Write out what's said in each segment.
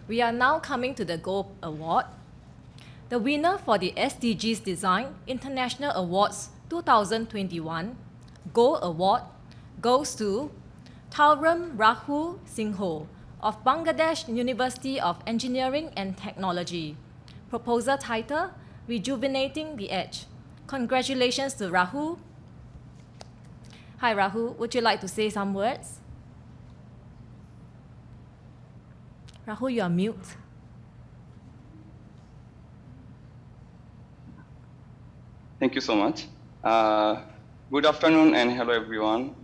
We are now coming to the Gold Award. The winner for the SDGs Design International Awards 2021 Gold Award goes to Tauram Rahul Singho of Bangladesh University of Engineering and Technology. Proposal title, Rejuvenating the Edge. Congratulations to Rahul. Hi Rahul, would you like to say some words? Rahul, you are mute. Thank you so much. Good afternoon and hello everyone.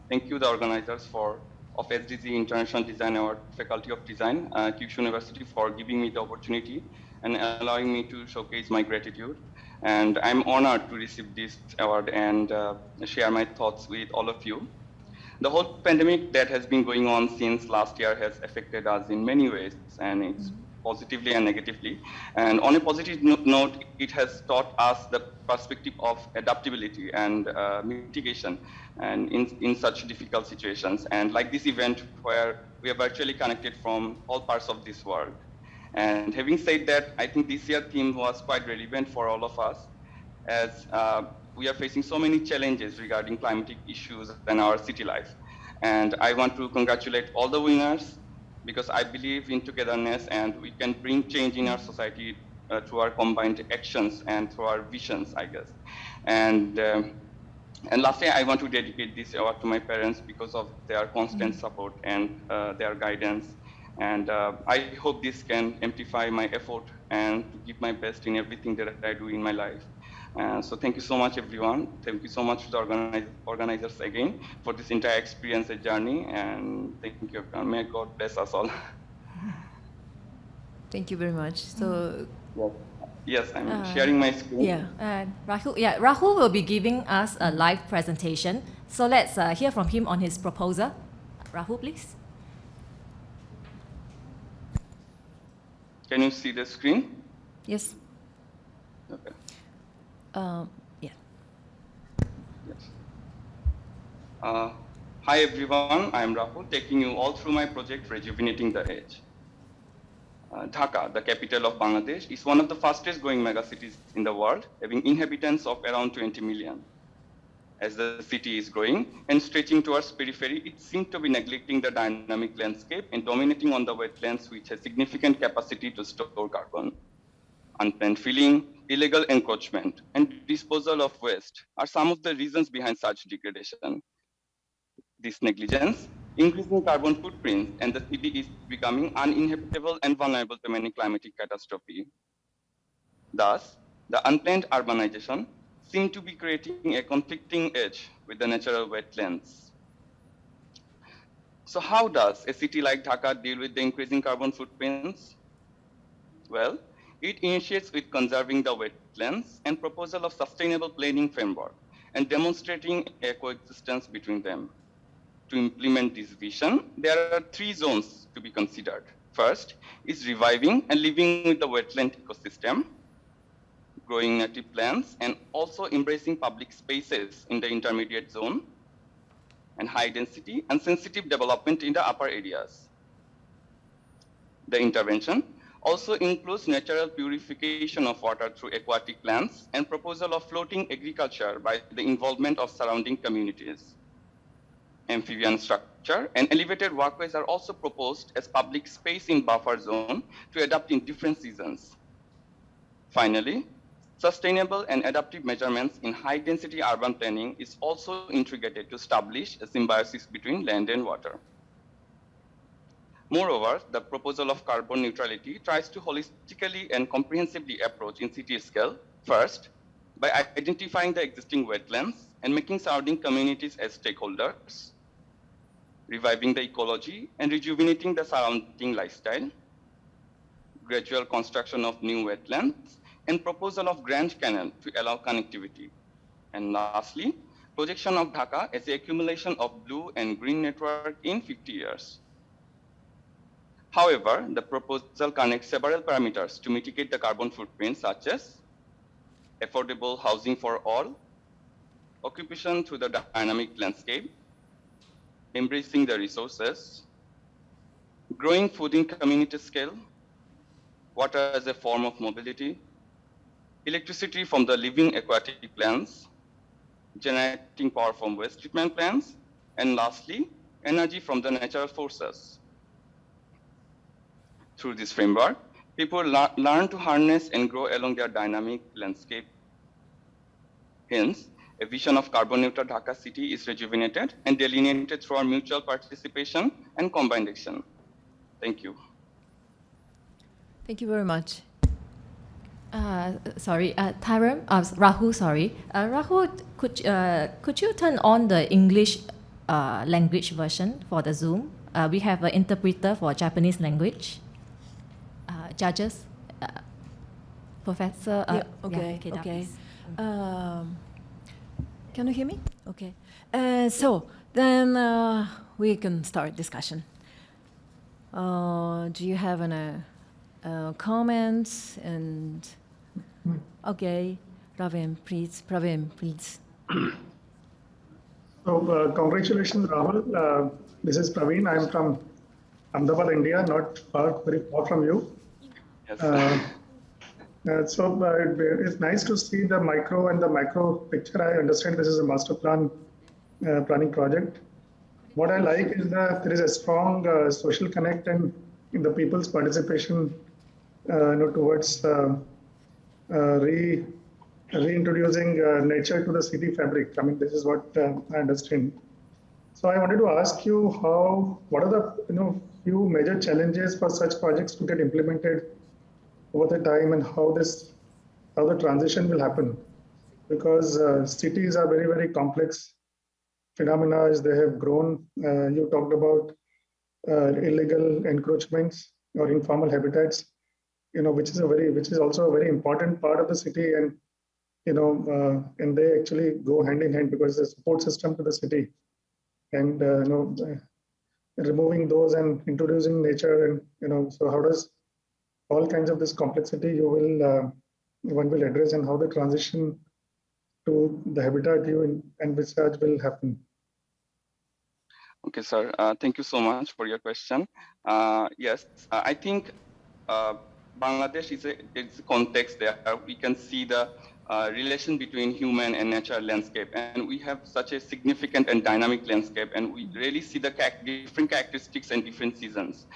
Thank you the organizers of SDGs International Design Award Faculty of Design, Kyushu University for giving me the opportunity and allowing me to showcase my gratitude. And I'm honored to receive this award and share my thoughts with all of you. The whole pandemic that has been going on since last year has affected us in many ways, and it's positively and negatively. And on a positive note, it has taught us the perspective of adaptability and mitigation and in such difficult situations. And like this event where we are virtually connected from all parts of this world. And having said that, I think this year's theme was quite relevant for all of us as we are facing so many challenges regarding climatic issues and our city life. And I want to congratulate all the winners because I believe in togetherness and we can bring change in our society through our combined actions and through our visions, I guess. And lastly, I want to dedicate this award to my parents because of their constant support and their guidance. And I hope this can amplify my effort and to give my best in everything that I do in my life. So thank you so much, everyone. Thank you so much to the organizers again for this entire experience and journey. And thank you, everyone. May God bless us all. Thank you very much. So, yes, I'm sharing my screen. Rahul will be giving us a live presentation. So let's hear from him on his proposal. Rahul, please. Can you see the screen? Yes. Okay. Yeah. Yes. Hi everyone, I am Rahul, taking you all through my project Rejuvenating the Edge. Dhaka, the capital of Bangladesh, is one of the fastest growing megacities in the world, having inhabitants of around 20 million. As the city is growing and stretching towards periphery, it seems to be neglecting the dynamic landscape and dominating on the wetlands, which has significant capacity to store carbon. Unplanned filling, illegal encroachment, and disposal of waste are some of the reasons behind such degradation. This negligence, increasing carbon footprint, and the city is becoming uninhabitable and vulnerable to many climatic catastrophes. Thus, the unplanned urbanization seem to be creating a conflicting edge with the natural wetlands. So how does a city like Dhaka deal with the increasing carbon footprints? Well, it initiates with conserving the wetlands and proposal of sustainable planning framework and demonstrating a coexistence between them. To implement this vision, there are 3 zones to be considered. First is reviving and living with the wetland ecosystem, growing native plants, and also embracing public spaces in the intermediate zone, and high density and sensitive development in the upper areas. The intervention also includes natural purification of water through aquatic plants and proposal of floating agriculture by the involvement of surrounding communities. Amphibian structure and elevated walkways are also proposed as public space in buffer zone to adapt in different seasons. Finally, sustainable and adaptive measurements in high-density urban planning is also integrated to establish a symbiosis between land and water. Moreover, the proposal of carbon neutrality tries to holistically and comprehensively approach in city scale, first, by identifying the existing wetlands and making surrounding communities as stakeholders, reviving the ecology and rejuvenating the surrounding lifestyle, gradual construction of new wetlands, and proposal of Grand Canal to allow connectivity. And lastly, projection of Dhaka as the accumulation of blue and green network in 50 years. However, the proposal connects several parameters to mitigate the carbon footprint, such as affordable housing for all, occupation through the dynamic landscape, embracing the resources, growing food in community scale, water as a form of mobility, electricity from the living aquatic plants, generating power from waste treatment plants, and lastly, energy from the natural forces. Through this framework, people learn to harness and grow along their dynamic landscape. Hence, a vision of carbon neutral Dhaka city is rejuvenated and delineated through our mutual participation and combined action. Thank you. Thank you very much. Rahul, sorry. Rahul, could you turn on the English language version for the Zoom? We have an interpreter for Japanese language. Judges, Professor. Okay. that Okay. is- Can you hear me? Okay. So then we can start discussion. Do you have any comments? And okay, Praveen, please. So congratulations, Rahul. This is Praveen. I'm from Ahmedabad, India, not very far from you. Yes. It's nice to see the micro and the macro picture. I understand this is a master plan planning project. What I like is that there is a strong social connect and in the people's participation towards reintroducing nature to the city fabric. I mean, this is what I understand. So I wanted to ask you what are the few major challenges for such projects to get implemented over the time, and how the transition will happen, because cities are very, very complex phenomena as they have grown. You talked about illegal encroachments or informal habitats, which is also a very important part of the city, and and they actually go hand in hand because the support system to the city, and removing those and introducing nature, and so how does all kinds of this complexity one will address, and how the transition to the habitat you envisage will happen? Okay, sir. Thank you so much for your question. Yes, I think Bangladesh is a context there. We can see the relation between human and natural landscape, and we have such a significant and dynamic landscape, and we really see the different characteristics and different seasons.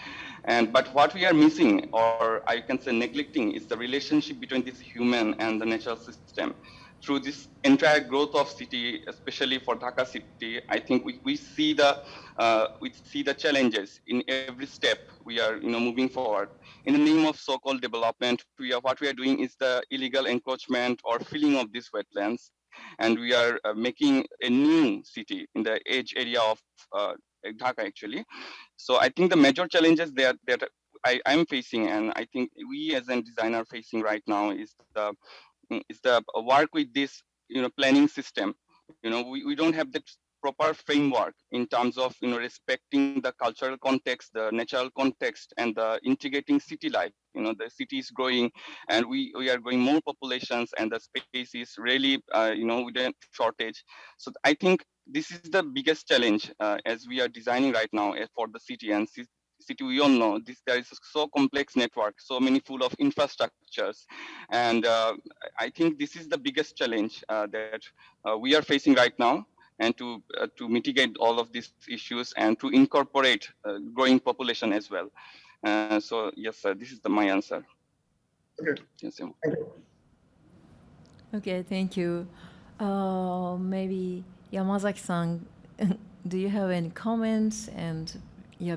But what we are missing, or I can say neglecting, is the relationship between this human and the natural system. Through this entire growth of city, especially for Dhaka city, I think we see the challenges in every step. We are moving forward in the name of so-called development. What we are doing is the illegal encroachment or filling of these wetlands, and we are making a new city in the edge area of Dhaka actually. So I think the major challenges that I'm facing, and I think we as a designer facing right now, is the work with this planning system. We don't have the proper framework in terms of respecting the cultural context, the natural context, and the integrating city life. The city is growing, and we are growing more populations, and the space is really with a shortage. So I think this is the biggest challenge as we are designing right now for the city. And city, we all know there is a so complex network, so many full of infrastructures, and I think this is the biggest challenge that we are facing right now, and to mitigate all of these issues and to incorporate growing population as well. So yes, sir, this is my answer. Okay. Yes, sir. Thank you. Okay, thank you. Maybe Yamazaki-san, do you have any comments? And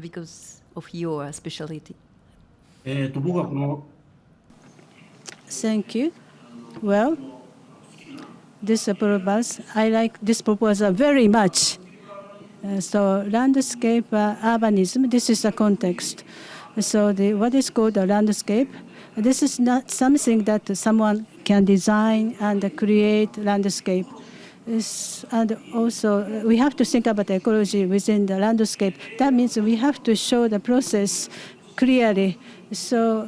because of your specialty. Thank you. Well, this proposal, I like this proposal very much. So landscape urbanism, this is the context. So what is called a landscape, this is not something that someone can design and create landscape. And also, we have to think about ecology within the landscape. That means we have to show the process clearly. So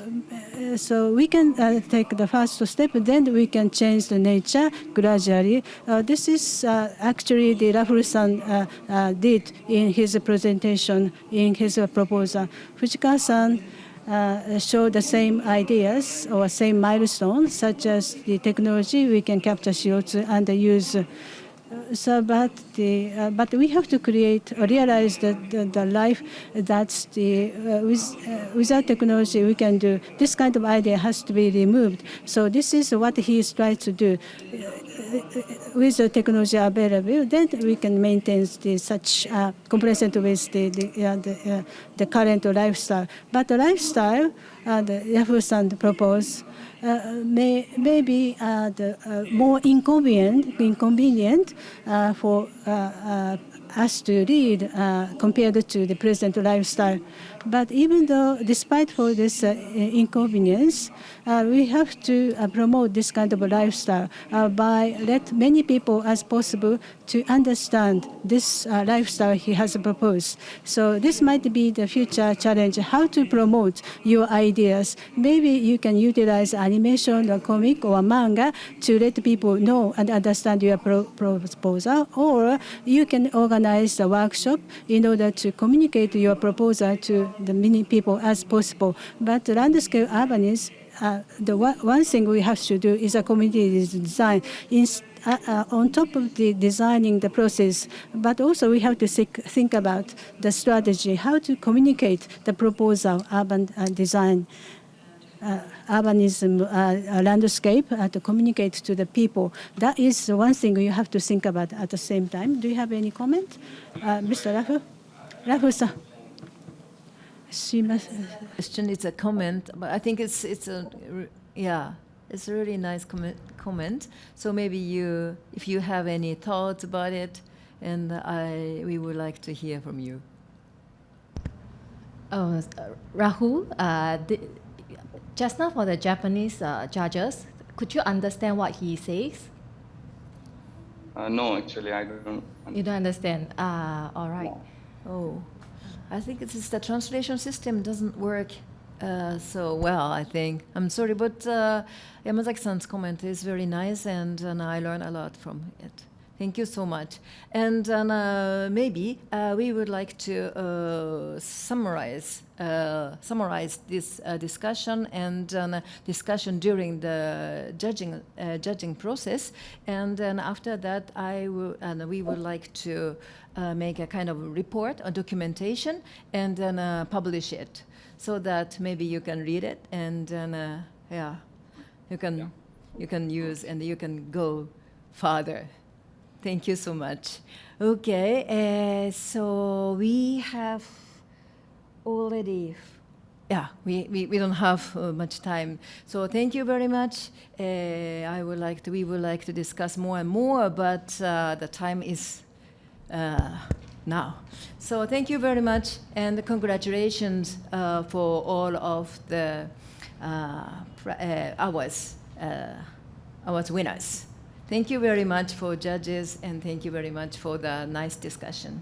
we can take the first step, then we can change the nature gradually. This is actually the Rahul-san did in his presentation, in his proposal. Fujikawa-san showed the same ideas or same milestones, such as the technology we can capture CO2 and use. But we have to create or realize that the life that's without technology we can do. This kind of idea has to be removed. So this is what he is trying to do. With the technology available, then we can maintain such complacent with the current lifestyle. But the lifestyle the Yahoo-san proposed may be more inconvenient for us to lead compared to the present lifestyle. But even though, despite for this inconvenience, we have to promote this kind of a lifestyle by let many people as possible to understand this lifestyle he has proposed. So this might be the future challenge, how to promote your ideas. Maybe you can utilize animation or comic or manga to let people know and understand your proposal, or you can organize a workshop in order to communicate your proposal to the many people as possible. But landscape urbanism, the one thing we have to do is a community design on top of the designing the process. But also we have to think about the strategy, how to communicate the proposal, urban design, urbanism, landscape, to communicate to the people. That is one thing you have to think about at the same time. Do you have any comment? Mr. Rafu? Rafu-san. Question is a comment, but I think it's a really nice comment. So maybe if you have any thoughts about it, and we would like to hear from you. Rahul, just now for the Japanese judges, could you understand what he says? No, actually, I don't. You don't understand? All right. No. Oh, I think it's the translation system doesn't work so well, I think. I'm sorry, but Yamazaki-san's comment is very nice, and I learned a lot from it. Thank you so much. And maybe we would like to summarize this discussion and discussion during the judging process. And then after that, we would like to make a kind of report, a documentation, and then publish it, so that maybe you can read it, and then you can use and you can go further. Thank you so much. Okay, so we have already, we don't have much time. So thank you very much. We would like to discuss more and more, but the time is now. So thank you very much, and congratulations for all of the awards winners. Thank you very much for judges, and thank you very much for the nice discussion.